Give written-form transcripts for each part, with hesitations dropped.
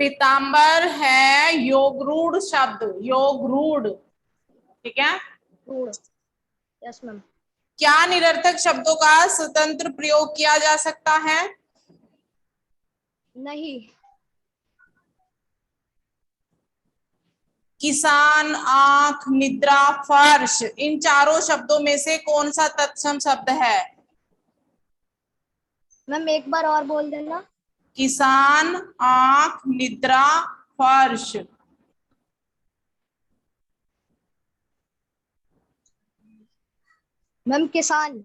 पीताम्बर है योगरूढ़ शब्द, योगरूढ़, ठीक है। Yes ma'am. क्या निरर्थक शब्दों का स्वतंत्र प्रयोग किया जा सकता है? नहीं। किसान, आंख, निद्रा, फर्श, इन चारों शब्दों में से कौन सा तत्सम शब्द है? मैम एक बार और बोल देना। किसान, आंख, निद्रा, फर्श। मैम किसान।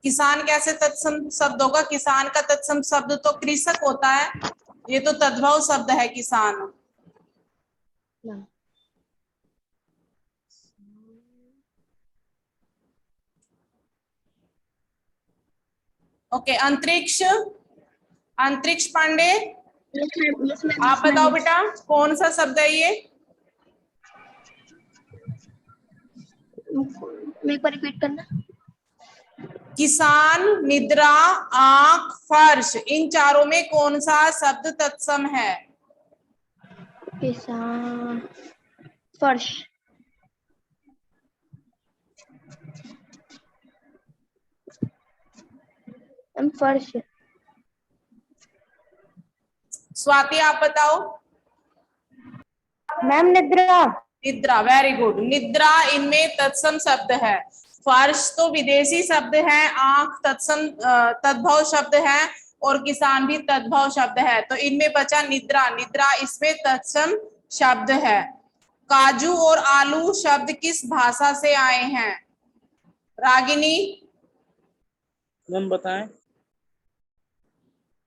किसान कैसे तत्सम शब्द होगा? किसान का तत्सम शब्द तो कृषक होता है, ये तो तद्भव शब्द है किसान। मैम ओके, अंतरिक्ष, अंतरिक्ष पांडे, यस मैम। आप बताओ बेटा कौन सा शब्द है ये? एक बार रिपीट करना। किसान, निद्रा, आंख, फर्श, इन चारों में कौन सा शब्द तत्सम है? किसान, फर्श। फर्श। स्वाति आप बताओ। मैम निद्रा। निद्रा, वेरी गुड। निद्रा इनमें तत्सम शब्द है। फर्श तो विदेशी शब्द है, आंख तत्सम तद्भव शब्द है, और किसान भी तद्भव शब्द है। तो इनमें बचा निद्रा, निद्रा इसमें तत्सम शब्द है। काजू और आलू शब्द किस भाषा से आए हैं? रागिनी, मैम बताएं।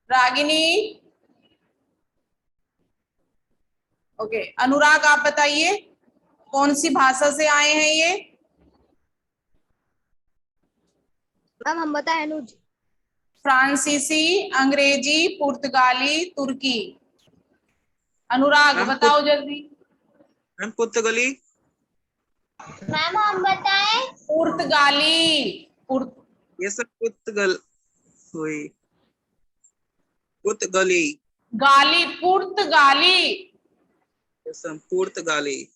रागिनी। ओके, अनुराग आप बताइए कौन सी भाषा से आए हैं ये? मैम हम बताएं अनुज। फ्रांसीसी, अंग्रेजी, पुर्तगाली, तुर्की। अनुराग मैम बताओ जल्दी। मैम पुर्तगाली। मैम हम बताएं। पुर्तगाली, ये सब पुर्तगाल हुई, पुर्तगाली। गाली, पुर्तगाली। ये सब पुर्तगाली।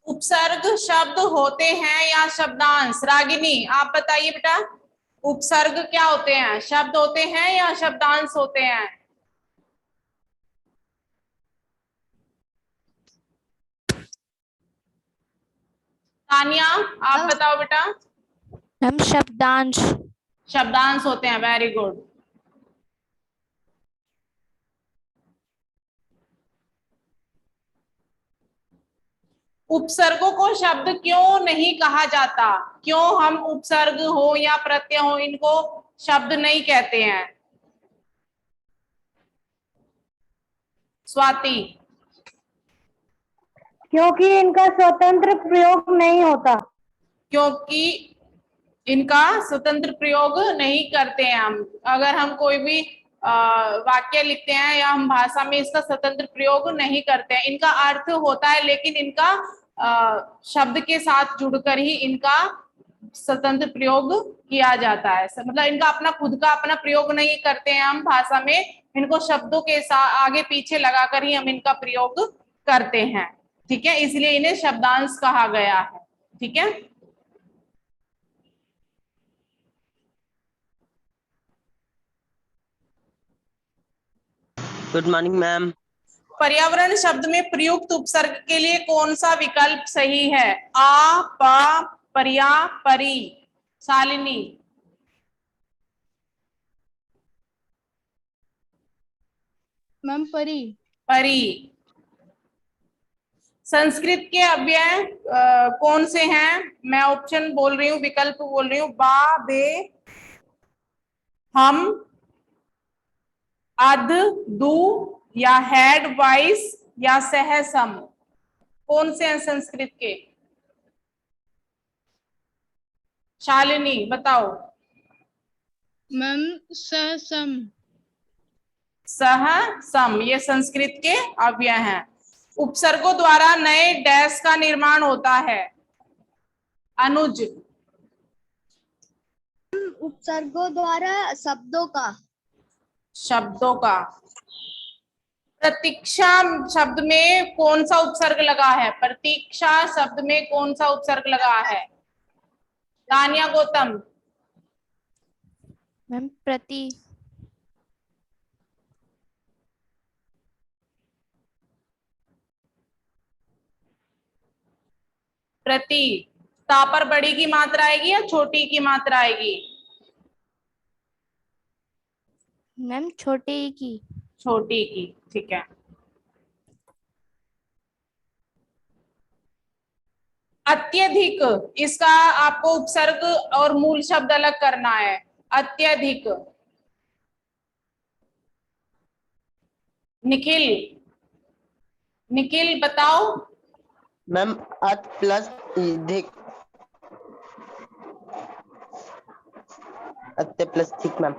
उपसर्ग शब्द होते हैं या शब्दांश? रागिनी आप बताइए बेटा, उपसर्ग क्या होते हैं? शब्द होते हैं या शब्दांश होते हैं? तानिया आप बताओ बेटा। मैम शब्दांश। शब्दांश होते हैं, वेरी गुड। उपसर्गों को शब्द क्यों नहीं कहा जाता? क्यों हम उपसर्ग हो या प्रत्यय हो इनको शब्द नहीं कहते हैं? स्वाति। क्योंकि इनका स्वतंत्र प्रयोग नहीं होता। क्योंकि इनका स्वतंत्र प्रयोग नहीं करते हैं हम। अगर हम कोई भी वाक्य लिखते हैं या हम भाषा में इसका स्वतंत्र प्रयोग नहीं करते हैं। इनका अर्थ होता है लेकिन इनका शब्द के साथ जुड़कर ही इनका स्वतंत्र प्रयोग किया जाता है। मतलब इनका अपना खुद का अपना प्रयोग नहीं करते हैं हम भाषा में, इनको शब्दों के साथ आगे पीछे लगाकर ही हम इनका प्रयोग करते हैं। ठीक है, इसलिए इन्हें शब्दांश कहा गया है। ठीक है, गुड मॉर्निंग मैम। पर्यावरण शब्द में प्रयुक्त उपसर्ग के लिए कौन सा विकल्प सही है? आ, पा, पर्या, परी। शालिनी। मैम परी। परी। संस्कृत के अव्यय कौन से हैं? मैं ऑप्शन बोल रही हूँ, विकल्प बोल रही हूँ। बा, बे, हम, अध, दू, या हेड, वाइस, या सह, सम। कौन से हैं संस्कृत के? शालिनी बताओ। मैम सम। सह, सम, ये संस्कृत के अव्यय हैं। उपसर्गों द्वारा नए डैश का निर्माण होता है। अनुज। उपसर्गों द्वारा शब्दों का। शब्दों का। प्रतीक्षा शब्द में कौन सा उपसर्ग लगा है? प्रतीक्षा शब्द में कौन सा उपसर्ग लगा है? तानिया गौतम। मैम प्रति। प्रति। ता पर बड़ी की मात्रा आएगी या छोटी की मात्रा आएगी? मैम छोटे की। छोटी की। ठीक है। अत्यधिक, इसका आपको उपसर्ग और मूल शब्द अलग करना है। अत्यधिक। निखिल। निखिल बताओ। मैम अत प्लस अधिक। अत्य प्लस ठीक मैम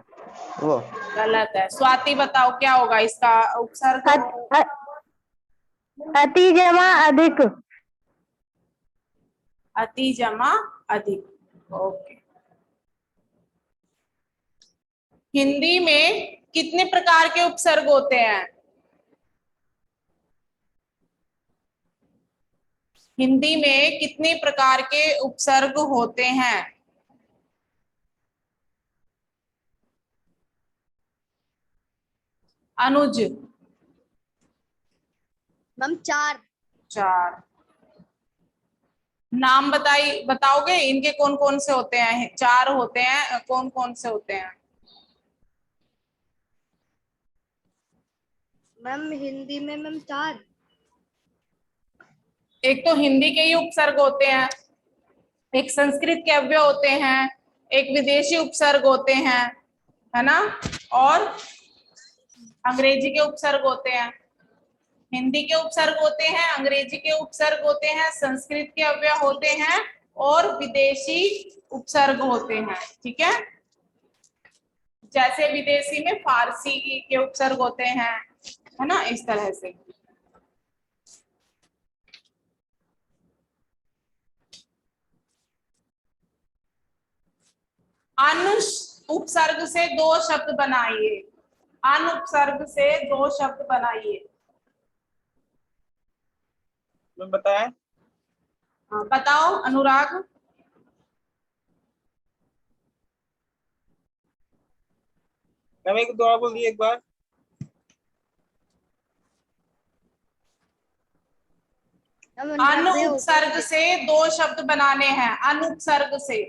वो। गलत है। स्वाति बताओ क्या होगा इसका उपसर्ग? अति जमा अधिक। अति जमा अधिक। ओके। हिंदी में कितने प्रकार के उपसर्ग होते हैं? हिंदी में कितने प्रकार के उपसर्ग होते हैं? अनुज। मैम 4। 4। नाम बताओगे इनके कौन कौन से होते हैं? 4 होते हैं, कौन कौन से होते हैं? मैम हिंदी में मैम 4। एक तो हिंदी के ही उपसर्ग होते हैं, एक संस्कृत के अव्यय होते हैं, एक विदेशी उपसर्ग होते हैं, है ना, और अंग्रेजी के उपसर्ग होते हैं। हिंदी के उपसर्ग होते हैं, अंग्रेजी के उपसर्ग होते हैं, संस्कृत के अव्यय होते हैं और विदेशी उपसर्ग होते हैं। ठीक है। जैसे विदेशी में फारसी के उपसर्ग होते हैं, है ना, इस तरह से। अनु उपसर्ग से 2 शब्द बनाइए। अनु उपसर्ग से 2 शब्द बनाइए। मैं बताएं? हाँ, बताओ अनुराग। मैम एक दोबारा बोलिए एक बार। अनु उपसर्ग से 2 शब्द बनाने हैं। अनु उपसर्ग से।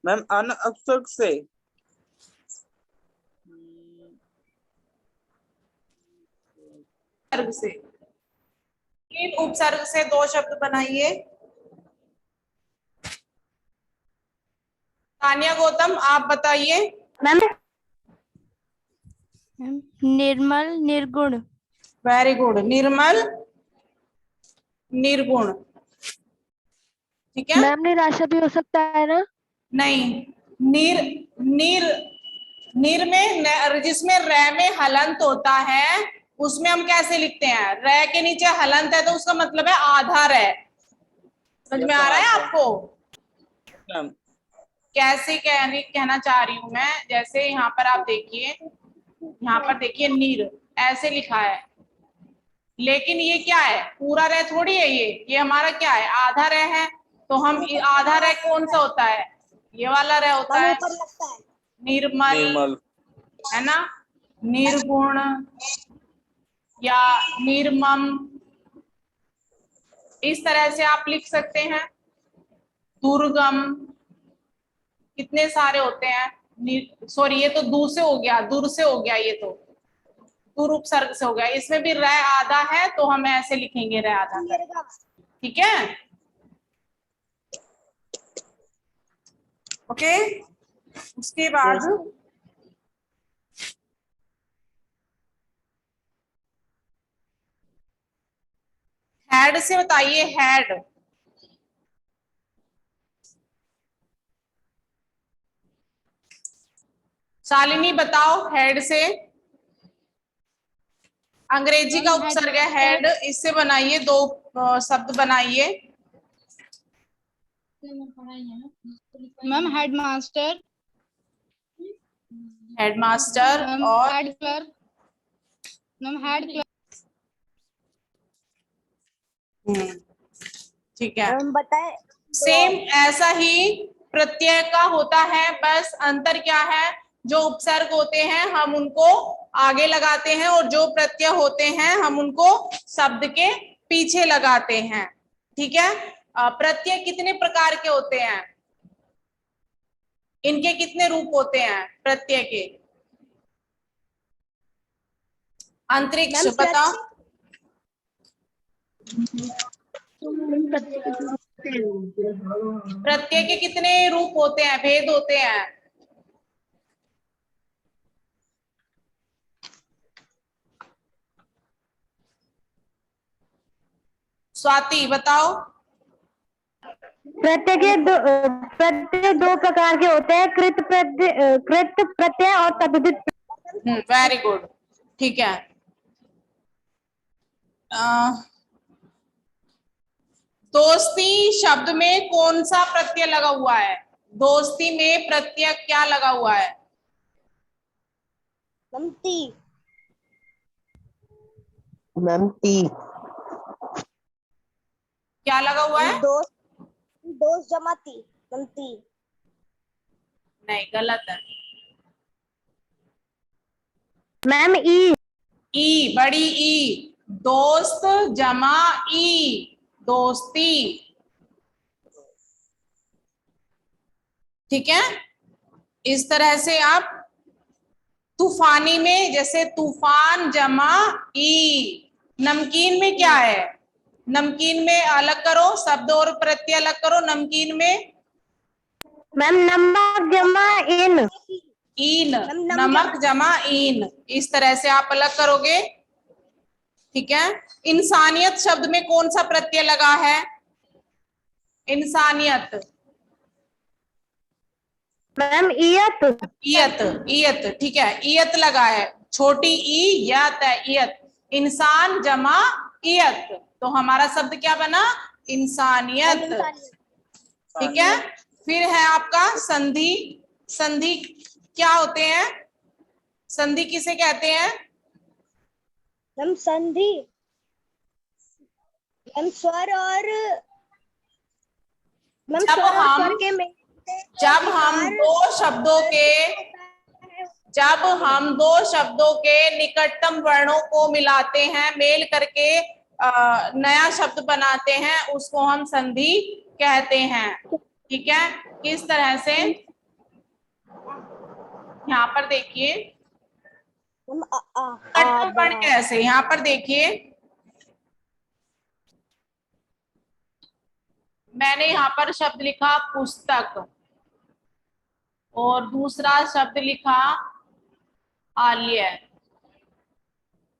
मैम अन उपसर्ग से। उपसर्ग से। इन उपसर्ग से 2 शब्द बनाइए। तानिया गौतम आप बताइए। मैम निर्मल निर्गुण। Very good. निर्मल निर्गुण। ठीक है। मैम निराशा भी हो सकता है ना? नहीं। निर निर निर में जिसमें रै में हलंत होता है उसमें हम कैसे लिखते हैं? रै के नीचे हलंत है तो उसका मतलब है आधा रै। समझ में आ रहा है आपको? मैम कैसे कहना चाह रही हूं मैं, जैसे यहाँ पर आप देखिए, यहाँ पर देखिए नीर ऐसे लिखा है, लेकिन ये क्या है? पूरा रै थोड़ी है ये हमारा क्या है? आधा रै है। तो हम आधा रै कौन सा होता है? ये वाला रै होता है। निर्मल, निर्मल। है ना, निर्गुण या निर्मम, इस तरह से आप लिख सकते हैं। दुर्गम, कितने सारे होते हैं। सॉरी, ये तो दूर से हो गया, दूर से हो गया, ये तो दूर उपसर्ग से हो गया। इसमें भी रै आधा है तो हम ऐसे लिखेंगे रै आधा कर। ठीक है। ओके। उसके बाद हेड से बताइए। हेड। शालिनी बताओ हेड से। अंग्रेजी का उपसर्ग है हेड, इससे बनाइए दो शब्द बनाइए। मैम हेडमास्टर, हेडमास्टर मैम और head clerk, ma'am head clerk. ठीक है, मैम बताए सेम ऐसा ही प्रत्यय का होता है, बस अंतर क्या है, जो उपसर्ग होते हैं हम उनको आगे लगाते हैं और जो प्रत्यय होते हैं हम उनको शब्द के पीछे लगाते हैं। ठीक है, प्रत्यय कितने प्रकार के होते हैं, इनके कितने रूप होते हैं प्रत्यय के? अंतरिक्ष बताओ। प्रत्यय के कितने रूप होते हैं, भेद होते हैं? स्वाति बताओ। प्रत्यय दो प्रकार के होते हैं, कृत प्रत्यय और तद्धित। वेरी गुड, ठीक है। दोस्ती शब्द में कौन सा प्रत्यय लगा हुआ है? दोस्ती में प्रत्यय क्या लगा हुआ है? Ma'am T. क्या लगा हुआ है? दोस्त जमाती ती। नहीं, गलत है। मैम ई। ई, बड़ी ई, दोस्त जमा ई, दोस्ती। ठीक है, इस तरह से आप तूफानी में जैसे तूफान जमा ई। नमकीन में क्या है? नमकीन में अलग करो, शब्द और प्रत्यय अलग करो। नमकीन में मैम नमक जमा इन। ईन, नमक जमा ईन, इस तरह से आप अलग करोगे। ठीक है, इंसानियत शब्द में कौन सा प्रत्यय लगा है? इंसानियत, मैम ईयत। ईयत, ईयत, ठीक है, ईयत लगा है, छोटी ई यत है, ईयत। इंसान जमा ईयत, तो हमारा शब्द क्या बना? इंसानियत। ठीक है, फिर है आपका संधि। संधि क्या होते हैं? संधि किसे कहते हैं? मैम संधि मैम स्वर और मैम जब स्वर और हम स्वर के में जब हम दो शब्दों के जब हम दो शब्दों के निकटतम वर्णों को मिलाते हैं, मेल करके नया शब्द बनाते हैं, उसको हम संधि कहते हैं। ठीक है, किस तरह से? यहाँ पर देखिए निकटतम वर्ण कैसे, यहाँ पर देखिए मैंने यहाँ पर शब्द लिखा पुस्तक और दूसरा शब्द लिखा आल्य।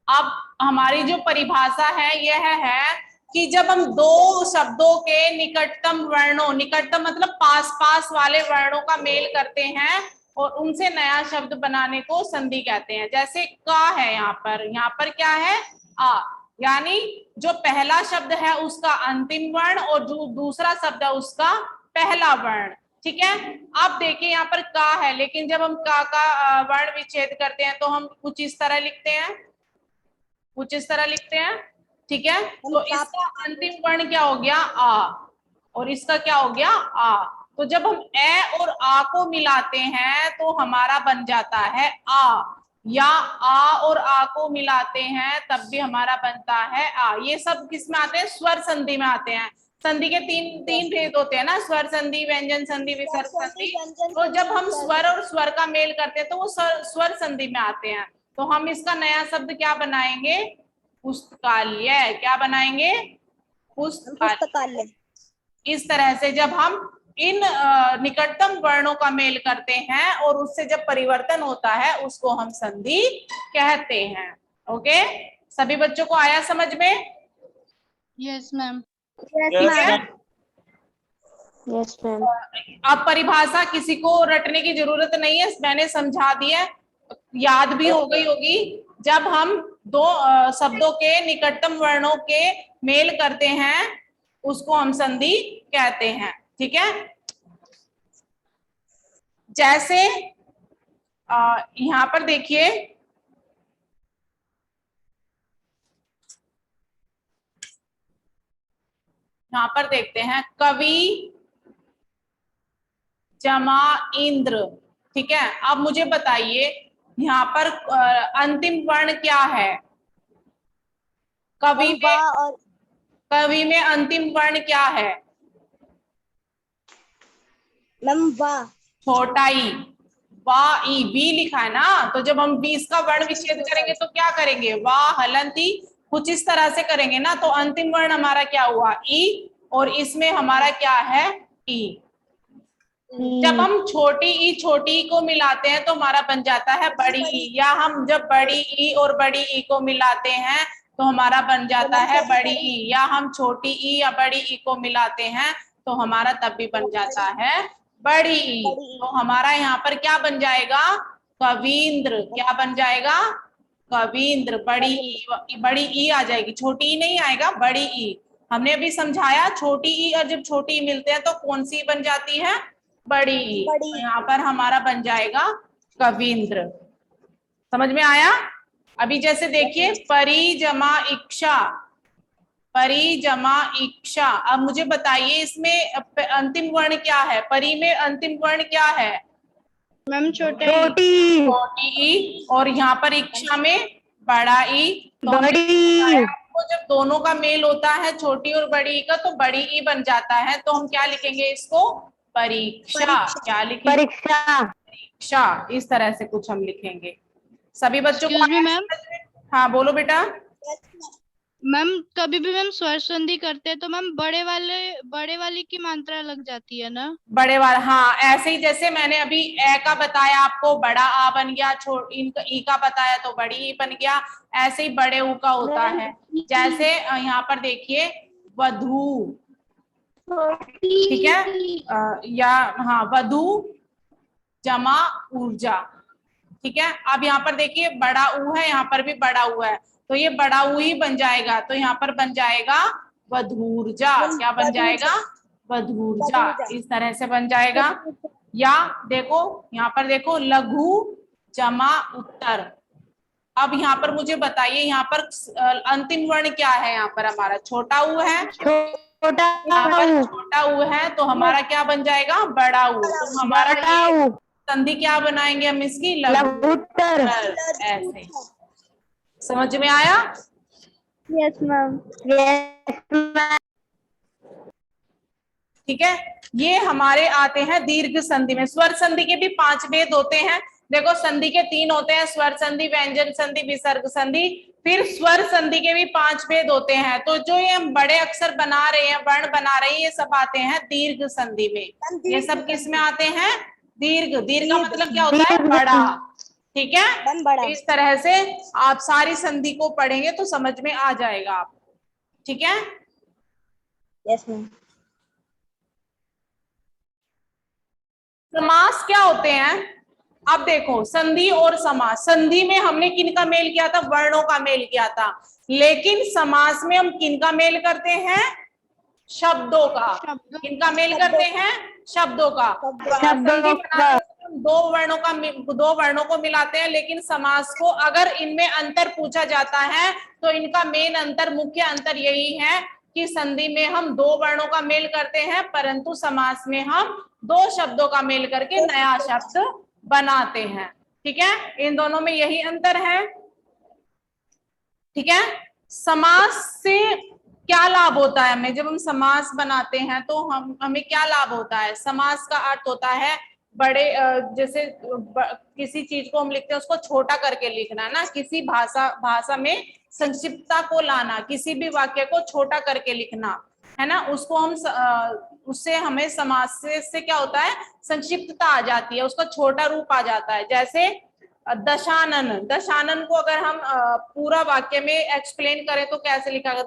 अब हमारी जो परिभाषा है यह है कि जब हम दो शब्दों के निकटतम वर्णों, निकटतम मतलब पास पास वाले वर्णों का मेल करते हैं और उनसे नया शब्द बनाने को संधि कहते हैं। जैसे का है, यहाँ पर क्या है? आ, यानी जो पहला शब्द है उसका अंतिम वर्ण और जो दूसरा शब्द है उसका पहला वर्ण। ठीक है, अब देखिए यहाँ पर का है, लेकिन जब हम का वर्ण विच्छेद करते हैं तो हम कुछ इस तरह लिखते हैं, कुछ इस तरह लिखते हैं। ठीक है, तो इसका अंतिम वर्ण क्या हो गया? आ, और इसका क्या हो गया? आ। तो जब हम ए और आ को मिलाते हैं तो हमारा बन जाता है आ, या आ और आ को मिलाते हैं तब भी हमारा बनता है आ। ये सब किस में आते हैं? स्वर संधि में आते हैं। संधि के तीन भेद होते हैं ना, स्वर संधि, व्यंजन संधि, विसर्ग संधि। तो जब हम स्वर और स्वर का मेल करते हैं तो वो स्वर संधि में आते हैं। तो हम इसका नया शब्द क्या बनाएंगे? पुस्तकालय। क्या बनाएंगे? पुस्तकालय। इस तरह से जब हम इन निकटतम वर्णों का मेल करते हैं और उससे जब परिवर्तन होता है उसको हम संधि कहते हैं। ओके, सभी बच्चों को आया समझ में? Yes ma'am. Yes ma'am. अब परिभाषा किसी को रटने की जरूरत नहीं है, मैंने समझा दिया, याद भी हो गई होगी। जब हम दो शब्दों के निकटतम वर्णों के मेल करते हैं उसको हम संधि कहते हैं। ठीक है, जैसे यहां पर देखिए, यहां पर देखते हैं कवि जमा इंद्र। ठीक है, अब मुझे बताइए यहाँ पर अंतिम वर्ण क्या है? कवि में, और कवि में अंतिम वर्ण क्या है? मैम वाह। छोटा ई, वाह ई, बी लिखा है ना, तो जब हम बीस का वर्ण विच्छेद करेंगे तो क्या करेंगे? वाह हलंती, कुछ इस तरह से करेंगे ना। तो अंतिम वर्ण हमारा क्या हुआ? ई, और इसमें हमारा क्या है? ई। जब हम छोटी ई को मिलाते हैं तो हमारा बन जाता है बड़ी ई, या हम जब बड़ी ई और बड़ी ई को मिलाते हैं तो हमारा बन जाता है बड़ी ई, या हम छोटी ई या बड़ी ई को मिलाते हैं तो हमारा तब भी बन जाता है बड़ी ई। तो हमारा यहाँ पर क्या बन जाएगा? कवींद्र। क्या बन जाएगा? कवींद्र। बड़ी ई आ जाएगी, छोटी ई नहीं आएगा, बड़ी ई। हमने अभी समझाया छोटी ई और जब छोटी ई मिलते हैं तो कौन सी बन जाती है? बड़ी ई। तो यहाँ पर हमारा बन जाएगा कवींद्र। समझ में आया? अभी जैसे देखिए परी जमा इक्षा, परी जमा इक्षा। अब मुझे बताइए इसमें अंतिम वर्ण क्या है? परी में अंतिम वर्ण क्या है? मैम छोटा छोटी छोटी ई, और यहाँ पर इक्षा में बड़ा ई। तो बड़ी तो जब दोनों का मेल होता है छोटी और बड़ी ई का तो बड़ी ई बन जाता है। तो हम क्या लिखेंगे इसको? परीक्षा। क्या लिखेंगे? परीक्षा। परीक्षा। इस तरह से कुछ हम लिखेंगे। सभी बच्चों को Excuse me, मैम। हाँ बोलो बेटा। मैम कभी भी मैम स्वर संधि करते हैं तो मैम बड़े वाली की मात्रा लग जाती है ना? बड़े वाला, हाँ ऐसे ही जैसे मैंने अभी ए का बताया आपको, बड़ा आ बन गया, ई का बताया तो बड़ी ई बन गया, ऐसे ही बड़े ऊ का होता है। जैसे यहाँ पर देखिए वधू। ठीक है, या हाँ वधू जमा ऊर्जा। ठीक है, अब यहाँ पर देखिए बड़ा ऊ है, यहाँ पर भी बड़ा ऊ है, तो ये बड़ा ऊ ही बन जाएगा। तो यहाँ पर बन जाएगा वधूर्जा। क्या बन जाएगा? वधूर्जा। इस तरह से बन जाएगा। या देखो यहाँ पर देखो लघु जमा उत्तर। अब यहाँ पर मुझे बताइए यहाँ पर अंतिम वर्ण क्या है? यहाँ पर हमारा छोटा ऊ है, छोटा यहाँ पर छोटा ऊ है, तो हमारा क्या बन जाएगा? बड़ा ऊ। तो हमारा ये संधि क्या बनाएंगे हम इसकी? लघुत्तर। ऐसे। समझ में आया? Yes ma'am. Yes ma'am. ठीक है, ये हमारे आते हैं दीर्घ संधि में। स्वर संधि के भी 5 भेद होते हैं। देखो संधि के 3 होते हैं, स्वर संधि, व्यंजन संधि, विसर्ग संधि। फिर स्वर संधि के भी 5 भेद होते हैं। तो जो ये हम बड़े अक्षर बना रहे हैं, वर्ण बना रहे हैं, ये सब आते हैं दीर्घ संधि में। ये सब किस में आते हैं? दीर्घ। दीर्घ का मतलब क्या होता है? बड़ा। ठीक है, इस तरह से आप सारी संधि को पढ़ेंगे तो समझ में आ जाएगा आप। ठीक है, यस मैम। समास क्या होते हैं? अब देखो संधि और समास। संधि में हमने किनका मेल किया था? वर्णों का मेल किया था। लेकिन समास में हम किनका मेल करते हैं? शब्दों का। किनका मेल करते हैं? शब्दों का। संधि बनाते दो वर्णों को मिलाते हैं, लेकिन समास को अगर इनमें अंतर पूछा जाता है तो इनका मेन अंतर, मुख्य अंतर यही है कि संधि में हम 2 वर्णों का मेल करते हैं, परंतु समास में हम 2 शब्दों का मेल करके नया शब्द बनाते हैं। ठीक है, इन दोनों में यही अंतर है। ठीक है, समास से क्या लाभ होता है हमें? जब हम समास बनाते हैं तो हमें क्या लाभ होता है? समास का अर्थ होता है बड़े, जैसे किसी चीज को हम लिखते हैं उसको छोटा करके लिखना ना, किसी भाषा में संक्षिप्तता को लाना, किसी भी वाक्य को छोटा करके लिखना, है ना, उसको हम उससे हमें समास से क्या होता है? संक्षिप्तता आ जाती है, उसका छोटा रूप आ जाता है। जैसे दशानन, दशानन को अगर हम पूरा वाक्य में एक्सप्लेन करें तो कैसे लिखा गया?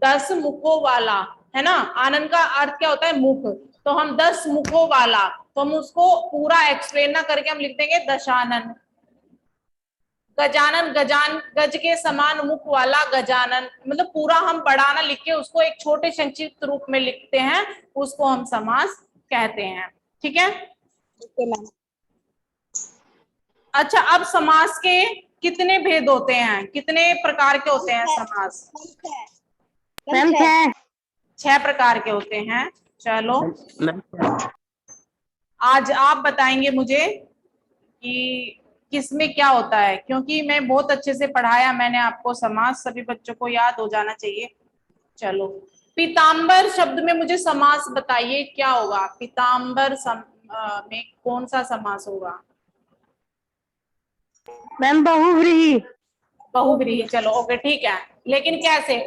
10 मुखों वाला, है ना। आनंद का अर्थ क्या होता है? मुख। तो हम 10 मुखों वाला, तो हम उसको पूरा एक्सप्लेन ना करके हम लिख देंगे दशानन। गजानन, गजान गज के समान मुख वाला गजानन, मतलब पूरा हम बड़ा ना लिख के उसको एक छोटे संक्षिप्त रूप में लिखते हैं, उसको हम समास कहते हैं। ठीक है। अच्छा, अब समास के कितने भेद होते हैं, कितने प्रकार के होते हैं समास? मैम 6। 6 प्रकार के होते हैं। चलो मैम आज आप बताएंगे मुझे कि किसमें क्या होता है, क्योंकि मैं बहुत अच्छे से पढ़ाया मैंने आपको समास, सभी बच्चों को याद हो जाना चाहिए। चलो, पीताम्बर शब्द में मुझे समास बताइए क्या होगा, पीताम्बर में कौन सा समास होगा? मैम बहुव्रीहि। बहुव्रीहि। चलो ओके ठीक है, लेकिन कैसे,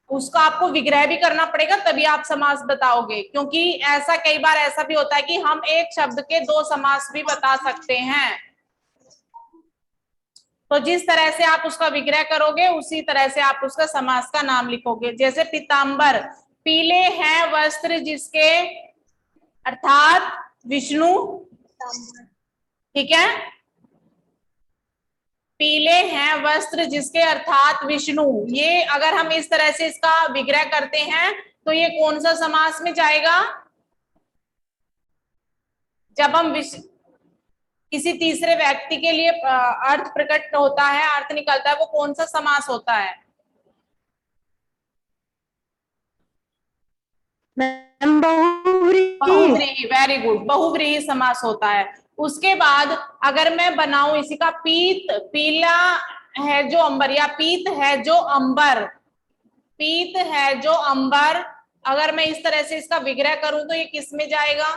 उसका आपको विग्रह भी करना पड़ेगा तभी आप समास बताओगे, क्योंकि ऐसा कई बार ऐसा भी होता है कि हम एक शब्द के 2 समास भी बता सकते हैं। तो जिस तरह से आप उसका विग्रह करोगे उसी तरह से आप उसका समास का नाम लिखोगे। जैसे पीताम्बर, पीले हैं वस्त्र जिसके, अर्थात विष्णु। ठीक है, पीले हैं वस्त्र जिसके अर्थात विष्णु। ये अगर हम इस तरह से इसका विग्रह करते हैं तो ये कौन सा समास में जाएगा? जब हम किसी तीसरे व्यक्ति के लिए अर्थ प्रकट होता है, अर्थ निकलता है, वो कौन सा समास होता है? मैम बहुव्रीहि। बहुव्रीहि। वेरी गुड, बहुव्रीहि समास होता है। उसके बाद अगर मैं बनाऊं इसी का, पीत, पीला है जो अंबर, या पीत है जो अंबर, पीत है जो अंबर, अगर मैं इस तरह से इसका विग्रह करूं तो ये किस में जाएगा?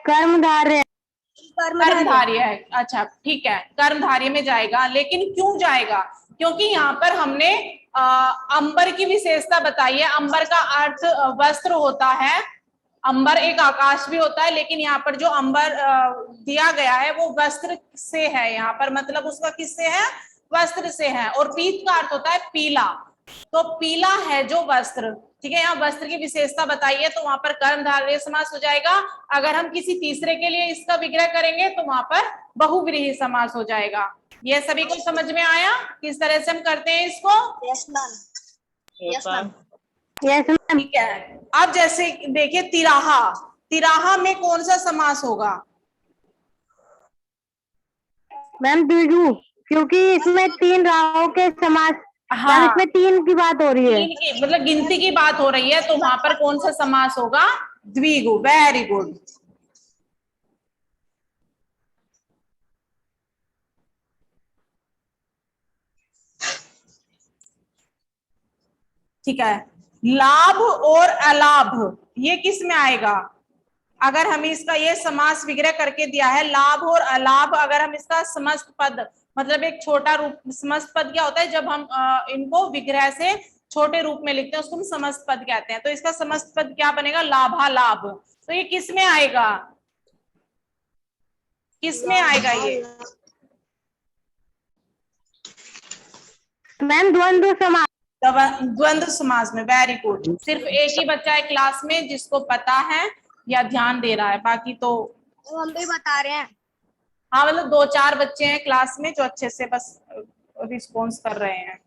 कर्मधारय। कर्मधारय है। अच्छा ठीक है, कर्मधारय में जाएगा। लेकिन क्यों जाएगा? क्योंकि यहाँ पर हमने अंबर की विशेषता बताई है। अंबर का अर्थ वस्त्र होता है, अंबर एक आकाश भी होता है, लेकिन यहाँ पर जो अंबर दिया गया है वो वस्त्र से है, यहाँ पर मतलब उसका किससे है? वस्त्र से है। और पीत का अर्थ होता है पीला, तो पीला है जो वस्त्र। ठीक है, यहाँ वस्त्र की विशेषता बताई है तो वहां पर कर्मधारय समास हो जाएगा। अगर हम किसी तीसरे के लिए इसका विग्रह करेंगे तो वहां पर बहुव्रीहि समास हो जाएगा। ये सभी को समझ में आया किस तरह से हम करते हैं इसको? Yes ma'am. Yes ma'am. ठीक है। अब जैसे देखिए तिराहा, तिराहा में कौन सा समास होगा? मैम द्विगु, क्योंकि इसमें 3 राहों के समास। हाँ, मैम इसमें 3 की बात हो रही है। 3 की मतलब गिनती की बात हो रही है, तो वहां पर कौन सा समास होगा? द्विगु। Very good. ठीक है, लाभ और अलाभ ये किस में आएगा? अगर हम इसका ये समास विग्रह करके दिया है, लाभ और अलाभ, अगर हम इसका समस्त पद, मतलब एक छोटा रूप, समस्त पद क्या होता है जब हम इनको विग्रह से छोटे रूप में लिखते हैं उसको हम समस्त पद कहते हैं। तो इसका समस्त पद क्या बनेगा? लाभा लाभ। तो ये किस में आएगा? किस में आएगा ये? मैम द्वंद्व समास। द्वंद्व समास में। Very good. सिर्फ एक ही बच्चा है क्लास में जिसको पता है या ध्यान दे रहा है, बाकी तो हम भी बता रहे हैं। हाँ, मतलब 2-4 बच्चे हैं क्लास में जो अच्छे से बस रिस्पॉन्स कर रहे हैं।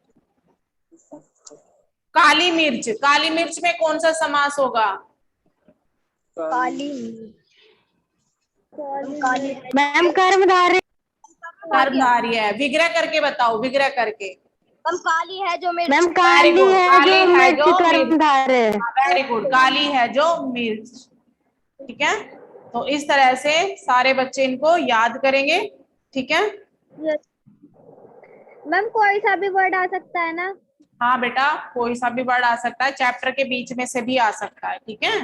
काली मिर्च, काली मिर्च में कौन सा समास होगा? काली, काली मैम कर्मधारय। कर्मधारय है। विग्रह करके बताओ, विग्रह करके। हम काली है जो मेरे। मैम Very काली good, है काली जो है मिर्च जो कर्मधारय। वेरी गुड, काली है जो मिर्च। ठीक है, तो इस तरह से सारे बच्चे इनको याद करेंगे। ठीक है मैम कोई सा भी वर्ड आ सकता है ना? हाँ बेटा, कोई सा भी वर्ड आ सकता है, चैप्टर के बीच में से भी आ सकता है। ठीक है।